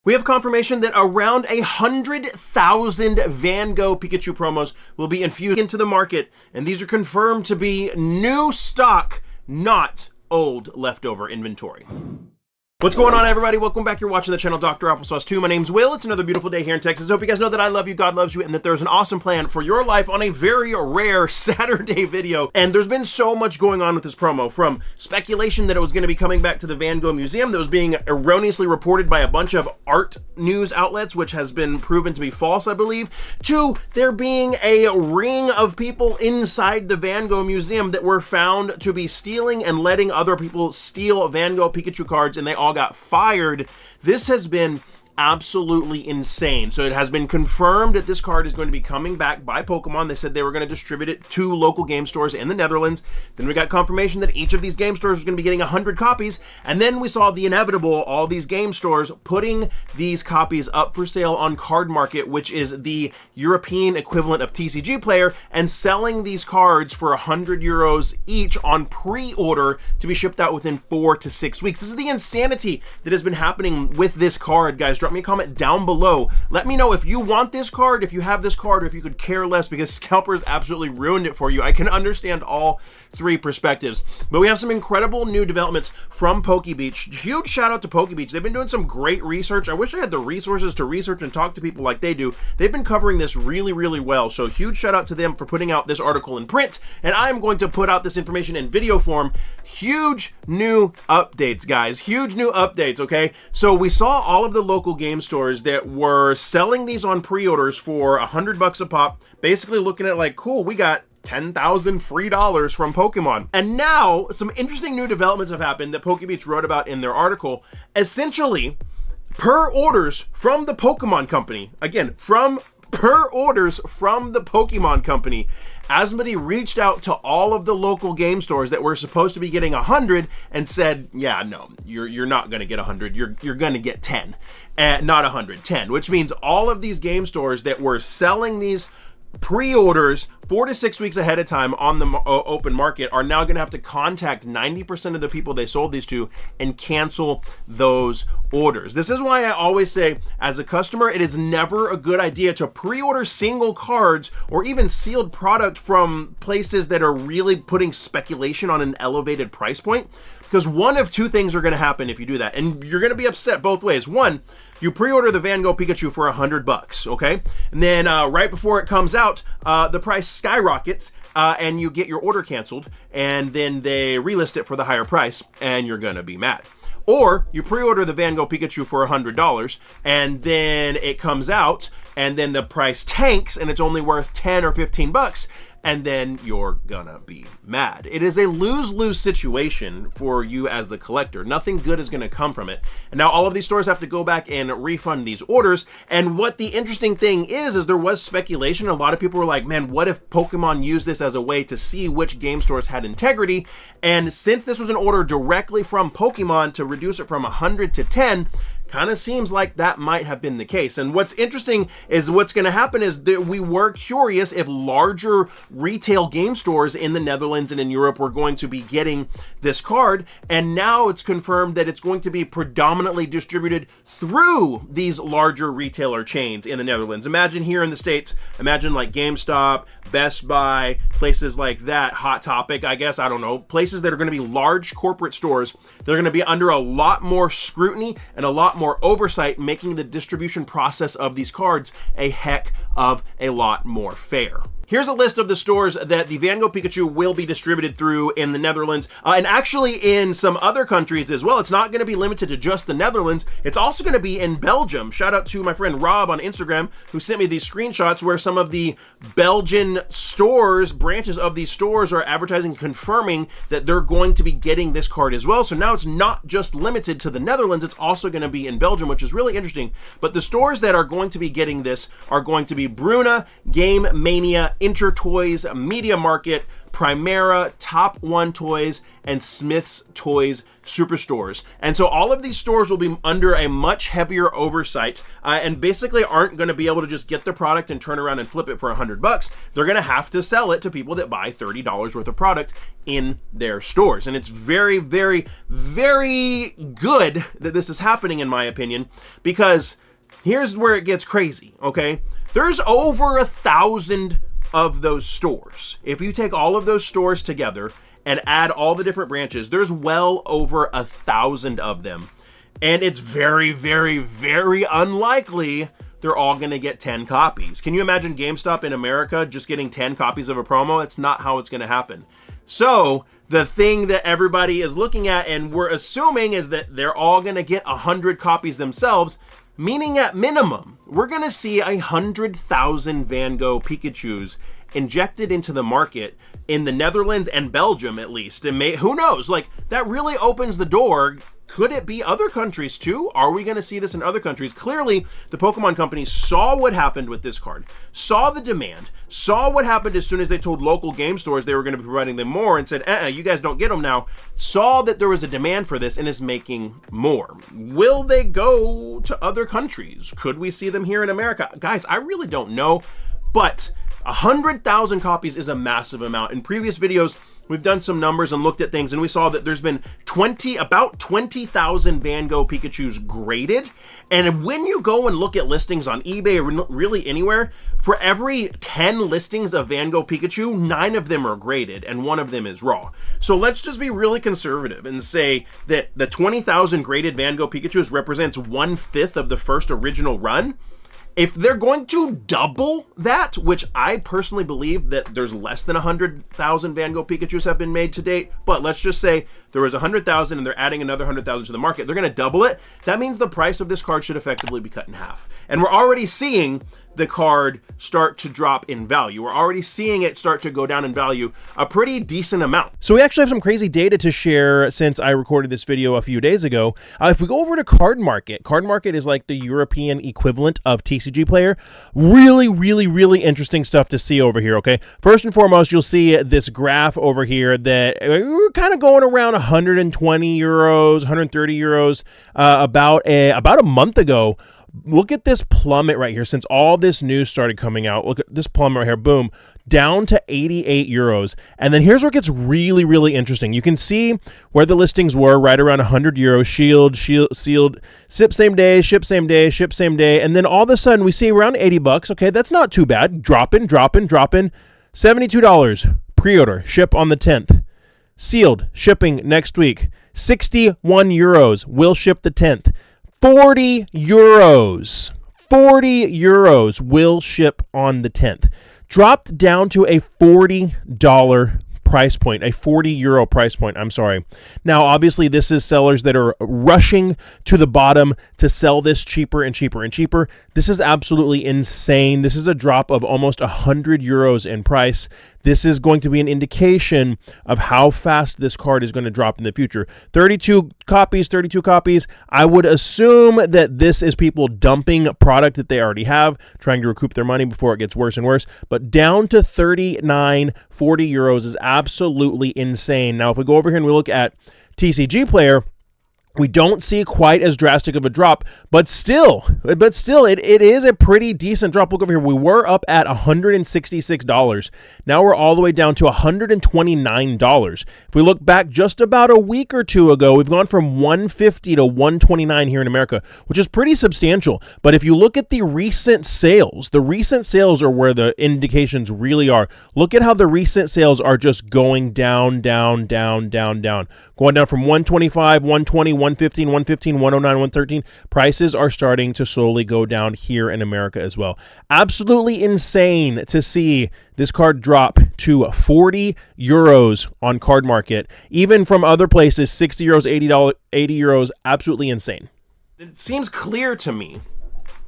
We have confirmation that around 100,000 Van Gogh Pikachu promos will be infused into the market, and these are confirmed to be new stock, not old leftover inventory. What's going on, everybody? Welcome back. You're watching the channel Dr. Applesauce 2. My name's Will. It's another beautiful day here in Texas. I hope you guys know that I love you, God loves you, and that there's an awesome plan for your life on a very rare Saturday video. And there's been so much going on with this promo, from speculation that it was going to be coming back to the Van Gogh Museum that was being erroneously reported by a bunch of art news outlets, which has been proven to be false, I believe, to there being a ring of people inside the Van Gogh Museum that were found to be stealing and letting other people steal Van Gogh Pikachu cards, and they all got fired. This has been absolutely insane. So it has been confirmed that this card is going to be coming back by Pokemon. They said they were going to distribute it to local game stores in the Netherlands. Then we got confirmation that each of these game stores was going to be getting 100 copies. And then we saw the inevitable, all these game stores putting these copies up for sale on Card Market, which is the European equivalent of TCG Player, and selling these cards for 100 euros each on pre-order to be shipped out within 4 to 6 weeks. This is the insanity that has been happening with this card, guys. Drop me a comment down below. Let me know if you want this card, if you have this card, or if you could care less, because scalpers absolutely ruined it for you. I can understand all three perspectives. But we have some incredible new developments from PokeBeach. Huge shout out to PokeBeach. They've been doing some great research. I wish I had the resources to research and talk to people like they do. They've been covering this really, really well. So huge shout out to them for putting out this article in print. And I'm going to put out this information in video form. Huge new updates, guys. Huge new updates, okay? So we saw all of the local game stores that were selling these on pre-orders for $100 a pop, basically looking at like, cool, we got 10,000 free dollars from Pokemon. And now some interesting new developments have happened that PokeBeach wrote about in their article. Essentially, per orders from the Pokemon company, again, per orders from the Pokemon company, Asmodee reached out to all of the local game stores that were supposed to be getting 100 and said, yeah, no, you're not going to get 100. You're going to get 10, not 100, 10, which means all of these game stores that were selling these pre-orders 4 to 6 weeks ahead of time on the open market are now going to have to contact 90% of the people they sold these to and cancel those orders. This is why I always say, as a customer, it is never a good idea to pre-order single cards or even sealed product from places that are really putting speculation on an elevated price point, because one of two things are going to happen if you do that, and you're going to be upset both ways. One, you pre-order the Van Gogh Pikachu for $100, okay? And then right before it comes out, the price skyrockets and you get your order canceled, and then they relist it for the higher price, and you're gonna be mad. Or you pre-order the Van Gogh Pikachu for $100, and then it comes out, and then the price tanks, and it's only worth 10 or 15 bucks, and then you're gonna be mad. It is a lose-lose situation for you as the collector. Nothing good is gonna come from it. And now all of these stores have to go back and refund these orders. And what the interesting thing is there was speculation. A lot of people were like, man, what if Pokemon used this as a way to see which game stores had integrity? And since this was an order directly from Pokemon to reduce it from 100 to 10, kind of seems like that might have been the case. And what's interesting is what's going to happen is that we were curious if larger retail game stores in the Netherlands and in Europe were going to be getting this card. And now it's confirmed that it's going to be predominantly distributed through these larger retailer chains in the Netherlands. Imagine here in the States, imagine like GameStop, Best Buy, places like that, Hot Topic, I guess, I don't know, places that are going to be large corporate stores. They're going to be under a lot more scrutiny and a lot more oversight, making the distribution process of these cards a heck of a lot more fair. Here's a list of the stores that the Van Gogh Pikachu will be distributed through in the Netherlands, and actually in some other countries as well. It's not going to be limited to just the Netherlands. It's also going to be in Belgium. Shout out to my friend Rob on Instagram, who sent me these screenshots where some of the Belgian stores, branches of these stores, are advertising, confirming that they're going to be getting this card as well. So now it's not just limited to the Netherlands, it's also going to be in Belgium, which is really interesting. But the stores that are going to be getting this are going to be Bruna, Game Mania, Intertoys, Media Market, Primera, Top One Toys, and Smith's Toys Superstores. And so all of these stores will be under a much heavier oversight and basically aren't going to be able to just get the product and turn around and flip it for $100. They're going to have to sell it to people that buy $30 worth of product in their stores. And it's very, very, very good that this is happening, in my opinion, because here's where it gets crazy, okay? There's over 1,000 of those stores. If you take all of those stores together and add all the different branches, there's well over 1,000 of them. And it's very, very, very unlikely they're all going to get 10 copies. Can you imagine GameStop in America just getting 10 copies of a promo? That's not how it's going to happen. So the thing that everybody is looking at and we're assuming is that they're all going to get 100 copies themselves, meaning at minimum, we're going to see 100,000 Van Gogh Pikachus injected into the market in the Netherlands and Belgium, at least. And who knows? Like, that really opens the door. Could it be other countries too? Are we going to see this in other countries? Clearly, the Pokemon companies saw what happened with this card, saw the demand, saw what happened as soon as they told local game stores they were going to be providing them more and said, you guys don't get them now, saw that there was a demand for this and is making more. Will they go to other countries? Could we see them here in America? Guys, I really don't know, but 100,000 copies is a massive amount. In previous videos, we've done some numbers and looked at things, and we saw that there's been about 20,000 Van Gogh Pikachus graded. And when you go and look at listings on eBay or really anywhere, for every 10 listings of Van Gogh Pikachu, 9 of them are graded and 1 of them is raw. So let's just be really conservative and say that the 20,000 graded Van Gogh Pikachus represents 1/5 of the first original run. If they're going to double that, which I personally believe that there's less than 100,000 Van Gogh Pikachus have been made to date, but let's just say there was 100,000 and they're adding another 100,000 to the market, they're going to double it. That means the price of this card should effectively be cut in half. And we're already seeing the card start to drop in value. We're already seeing it start to go down in value a pretty decent amount. So we actually have some crazy data to share since I recorded this video a few days ago. If we go over to Card Market is like the European equivalent of TCG Player. Really, really, really interesting stuff to see over here, okay? First and foremost, you'll see this graph over here that we're kind of going around 120 euros, 130 euros about a month ago. Look at this plummet right here. Since all this news started coming out, look at this plummet right here. Boom, down to 88 euros. And then here's where it gets really, really interesting. You can see where the listings were right around 100 euros. Shield, sealed, ship same day, ship same day, ship same day. And then all of a sudden we see around 80 bucks. Okay, that's not too bad. Dropping. $72. Pre-order, ship on the 10th. Sealed, shipping next week. 61 euros, will ship the 10th. 40 euros. 40 euros will ship on the 10th. Dropped down to a $40 price point, a 40 euro price point, I'm sorry. Now, obviously, this is sellers that are rushing to the bottom to sell this cheaper and cheaper and cheaper. This is absolutely insane. This is a drop of almost 100 euros in price. This is going to be an indication of how fast this card is going to drop in the future. 32 copies. I would assume that this is people dumping product that they already have, trying to recoup their money before it gets worse and worse. But down to 39, 40 euros is absolutely insane. Now, if we go over here and we look at TCG Player, we don't see quite as drastic of a drop, but still, it is a pretty decent drop. Look over here. We were up at $166. Now we're all the way down to $129. If we look back just about a week or two ago, we've gone from $150 to $129 here in America, which is pretty substantial. But if you look at the recent sales are where the indications really are. Look at how the recent sales are just going down. Going down from 125, 120, 115, 115, 109, 113. Prices are starting to slowly go down here in America as well. Absolutely insane to see this card drop to 40 euros on Card Market. Even from other places, 60 euros, 80 euros, absolutely insane. It seems clear to me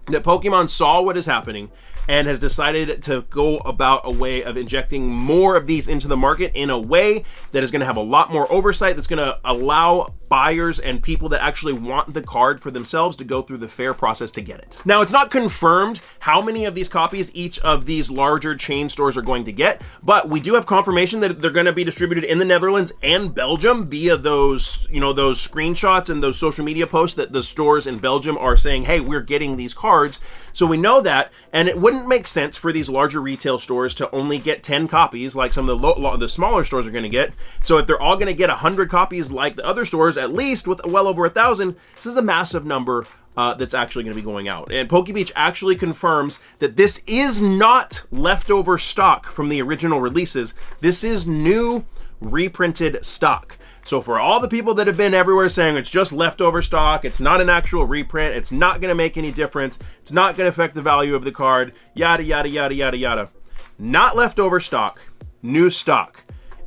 that Pokemon saw what is happening and has decided to go about a way of injecting more of these into the market in a way that is going to have a lot more oversight, that's going to allow buyers and people that actually want the card for themselves to go through the fair process to get it. Now, it's not confirmed how many of these copies each of these larger chain stores are going to get, but we do have confirmation that they're going to be distributed in the Netherlands and Belgium via those, those screenshots and those social media posts that the stores in Belgium are saying, hey, we're getting these cards. So we know that, and it wouldn't make sense for these larger retail stores to only get 10 copies like some of the smaller stores are going to get. So if they're all going to get 100 copies like the other stores, at least with well over 1,000, this is a massive number that's actually going to be going out. And PokeBeach actually confirms that this is not leftover stock from the original releases. This is new reprinted stock. So for all the people that have been everywhere saying it's just leftover stock, it's not an actual reprint, it's not going to make any difference, it's not going to affect the value of the card, yada, yada, yada, yada, yada. Not leftover stock, new stock.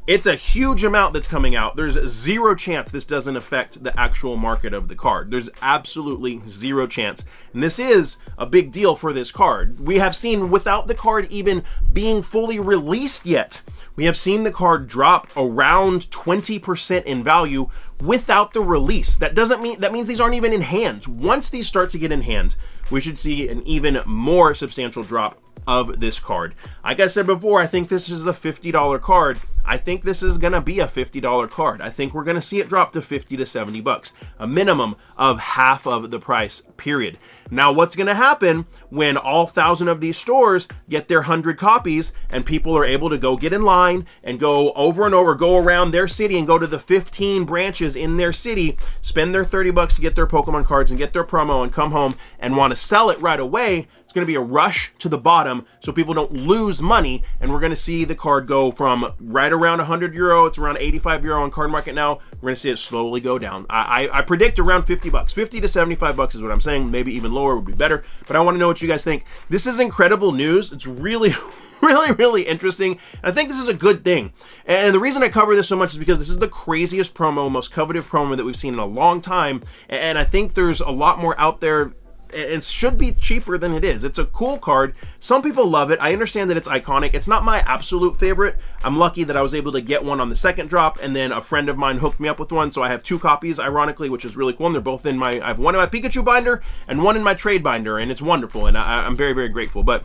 It's a huge amount that's coming out. There's zero chance this doesn't affect the actual market of the card. There's absolutely zero chance. And this is a big deal for this card. We have seen, without the card even being fully released yet, we have seen the card drop around 20% in value without the release. That means these aren't even in hand. Once these start to get in hand, we should see an even more substantial drop of this card. Like I said before, I think this is a $50 card. I think this is gonna be a $50 card. I think we're gonna see it drop to 50 to 70 bucks, a minimum of half of the price, period. Now, what's gonna happen when all 1,000 of these stores get their 100 copies and people are able to go get in line and go over and over, go around their city and go to the 15 branches in their city, spend their 30 bucks to get their Pokemon cards and get their promo and come home and want to sell it right away? It's going to be a rush to the bottom so people don't lose money, and we're going to see the card go from right around 100 euro, it's around 85 euro on card market now, we're going to see it slowly go down. I predict around 50 bucks. 50 to 75 bucks is what I'm saying. Maybe even lower would be better, but I want to know what you guys think. This is incredible news. It's really really interesting, and I think this is a good thing. And the reason I cover this so much is because this is the craziest promo, most coveted promo that we've seen in a long time, and I think there's a lot more out there. It should be cheaper than it is. It's a cool card. Some people love it. I understand that it's iconic. It's not my absolute favorite. I'm lucky that I was able to get one on the second drop, and then a friend of mine hooked me up with one, so I have 2 copies, ironically, which is really cool. And they're both in I have one in my Pikachu binder and one in my trade binder, and it's wonderful, and I'm very, very grateful. But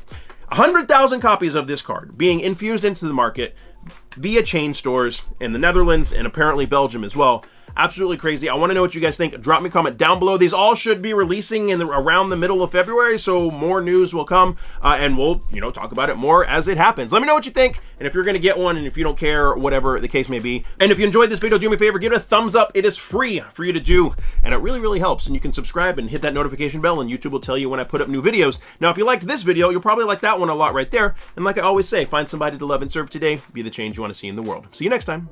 100,000 copies of this card being infused into the market via chain stores in the Netherlands and apparently Belgium as well. Absolutely crazy. I want to know what you guys think. Drop me a comment down below. These all should be releasing around the middle of February, so more news will come, and we'll talk about it more as it happens. Let me know what you think, and if you're going to get one, and if you don't care, whatever the case may be. And if you enjoyed this video, do me a favor, give it a thumbs up. It is free for you to do, and it really, really helps. And you can subscribe and hit that notification bell, and YouTube will tell you when I put up new videos. Now, if you liked this video, you'll probably like that one a lot right there. And like I always say, find somebody to love and serve today. Be the change you want to see in the world. See you next time.